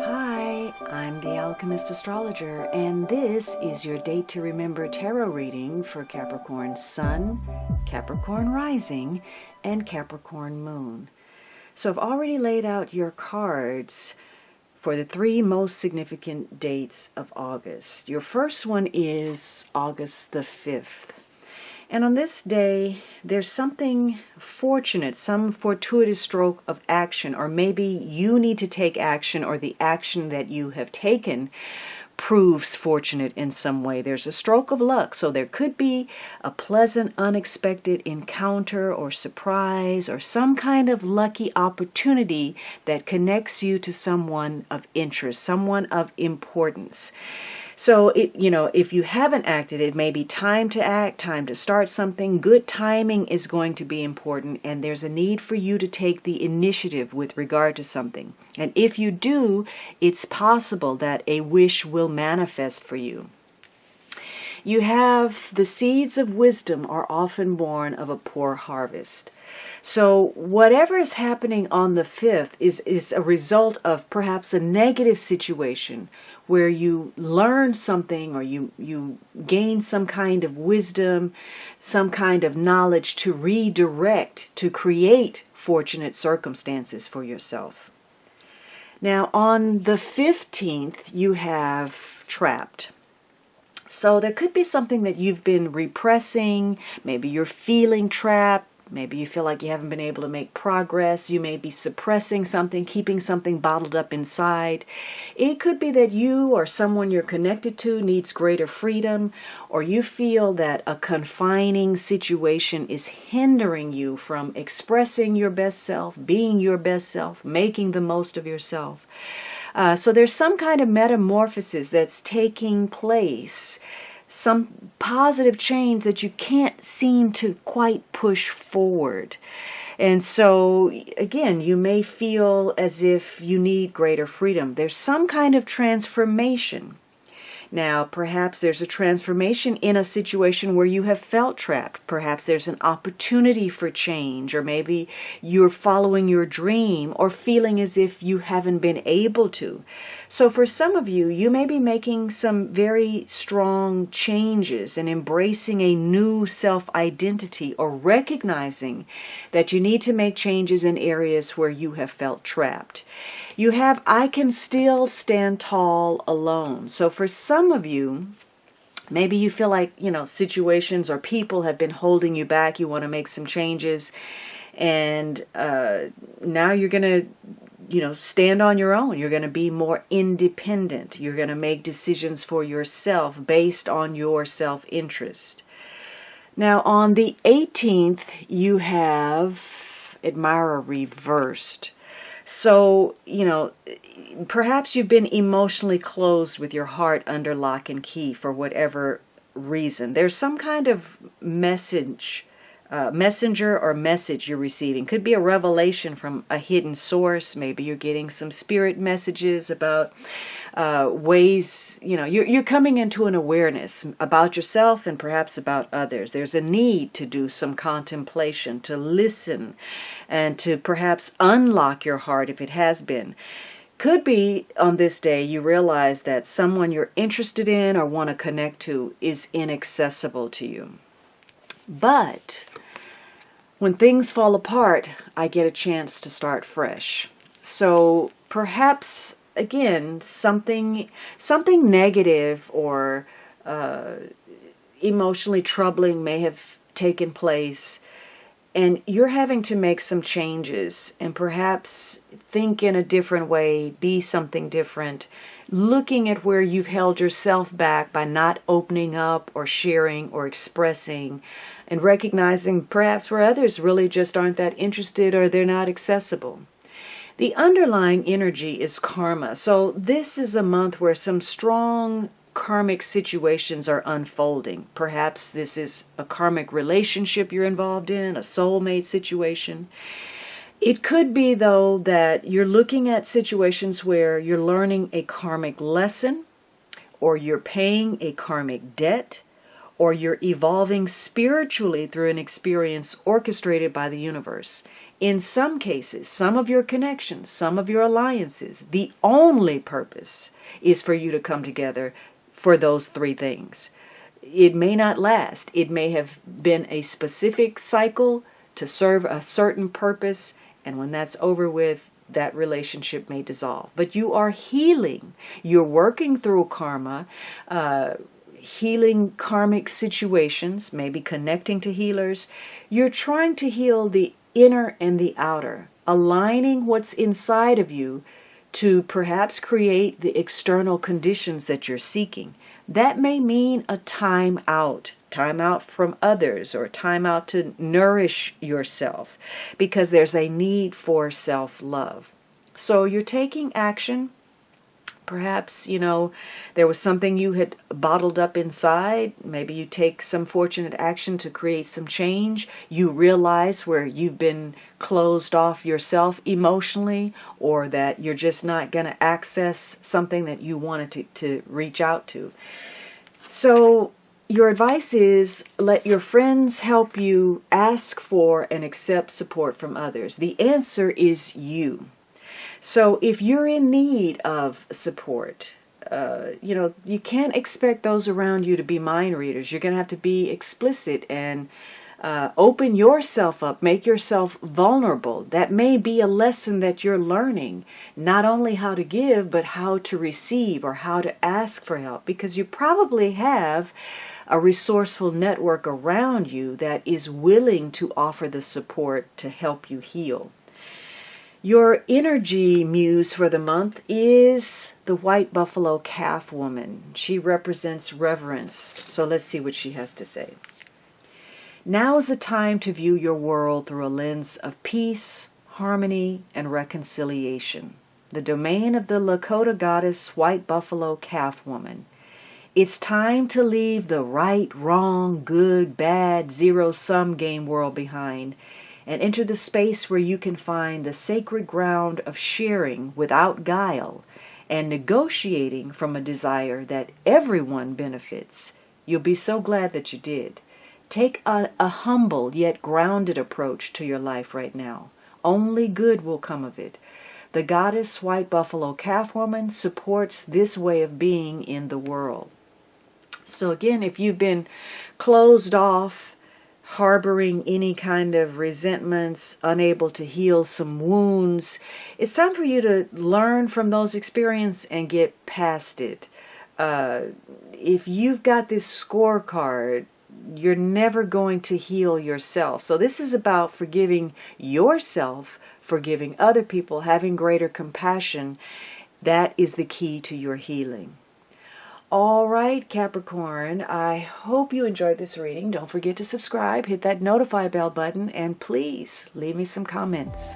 Hi, I'm the Alchemist Astrologer, and this is your Date to Remember tarot reading for Capricorn Sun, Capricorn Rising, and Capricorn Moon. So I've already laid out your cards for the three most significant dates of August. Your first one is August the 5th. And on this day, there's something fortunate, some fortuitous stroke of action, or maybe you need to take action, or the action that you have taken proves fortunate in some way. There's a stroke of luck, so there could be a pleasant, unexpected encounter or surprise, or some kind of lucky opportunity that connects you to someone of interest, someone of importance. So, if you haven't acted, it may be time to act, time to start something. Good timing is going to be important, and there's a need for you to take the initiative with regard to something. And if you do, it's possible that a wish will manifest for you. You have the seeds of wisdom are often born of a poor harvest. So whatever is happening on the 5th is a result of perhaps a negative situation where you learn something, or you gain some kind of wisdom, some kind of knowledge to redirect, to create fortunate circumstances for yourself. Now on the 15th, you have trapped. So there could be something that you've been repressing. Maybe you're feeling trapped. Maybe you feel like you haven't been able to make progress. You may be suppressing something, keeping something bottled up inside. It could be that you or someone you're connected to needs greater freedom, or you feel that a confining situation is hindering you from expressing your best self, being your best self, making the most of yourself. So there's some kind of metamorphosis that's taking place, some positive change that you can't seem to quite push forward. And so, again, you may feel as if you need greater freedom. There's some kind of transformation. Now, perhaps there's a transformation in a situation where you have felt trapped. Perhaps there's an opportunity for change, or maybe you're following your dream or feeling as if you haven't been able to. So for some of you, you may be making some very strong changes and embracing a new self-identity, or recognizing that you need to make changes in areas where you have felt trapped. You have, I can still stand tall alone. So for some of you, maybe you feel like, situations or people have been holding you back. You want to make some changes. And now you're going to, stand on your own. You're going to be more independent. You're going to make decisions for yourself based on your self-interest. Now on the 18th, you have Admirer reversed. So, perhaps you've been emotionally closed with your heart under lock and key for whatever reason. There's some kind of messenger or message you're receiving. Could be a revelation from a hidden source. Maybe you're getting some spirit messages about ways, you're coming into an awareness about yourself and perhaps about others. There's a need to do some contemplation, to listen, and to perhaps unlock your heart if it has been. Could be on this day you realize that someone you're interested in or want to connect to is inaccessible to you. But when things fall apart, I get a chance to start fresh. So perhaps, again, something negative or emotionally troubling may have taken place, and you're having to make some changes and perhaps think in a different way, be something different, looking at where you've held yourself back by not opening up or sharing or expressing, and recognizing perhaps where others really just aren't that interested or they're not accessible. The underlying energy is karma. So this is a month where some strong karmic situations are unfolding. Perhaps this is a karmic relationship you're involved in, a soulmate situation. It could be, though, that you're looking at situations where you're learning a karmic lesson, or you're paying a karmic debt, or you're evolving spiritually through an experience orchestrated by the universe. In some cases, some of your connections, some of your alliances, the only purpose is for you to come together for those three things. It may not last. It may have been a specific cycle to serve a certain purpose, and when that's over with, that relationship may dissolve. But you are healing. You're working through karma, healing karmic situations, maybe connecting to healers. You're trying to heal the inner and the outer, aligning what's inside of you to perhaps create the external conditions that you're seeking. That may mean a time out from others, or time out to nourish yourself, because there's a need for self-love. So you're taking action. Perhaps, there was something you had bottled up inside. Maybe you take some fortunate action to create some change. You realize where you've been closed off yourself emotionally, or that you're just not going to access something that you wanted to reach out to. So your advice is, let your friends help you ask for and accept support from others. The answer is you. So if you're in need of support, you can't expect those around you to be mind readers. You're going to have to be explicit and open yourself up, make yourself vulnerable. That may be a lesson that you're learning, not only how to give, but how to receive, or how to ask for help, because you probably have a resourceful network around you that is willing to offer the support to help you heal. Your energy muse for the month is the white buffalo calf woman. She represents reverence. So let's see what she has to say. Now is the time to view your world through a lens of peace, harmony, and reconciliation. The domain of the Lakota goddess white buffalo calf woman. It's time to leave the right, wrong, good, bad, zero-sum game world behind and enter the space where you can find the sacred ground of sharing without guile and negotiating from a desire that everyone benefits. You'll be so glad that you did. Take a humble yet grounded approach to your life right now. Only good will come of it. The goddess white buffalo calf woman supports this way of being in the world. So again, if you've been closed off, harboring any kind of resentments, unable to heal some wounds, it's time for you to learn from those experiences and get past it. If you've got this scorecard, you're never going to heal yourself. So this is about forgiving yourself, forgiving other people, having greater compassion. That is the key to your healing. All right, Capricorn, I hope you enjoyed this reading. Don't forget to subscribe, hit that notify bell button, and please leave me some comments.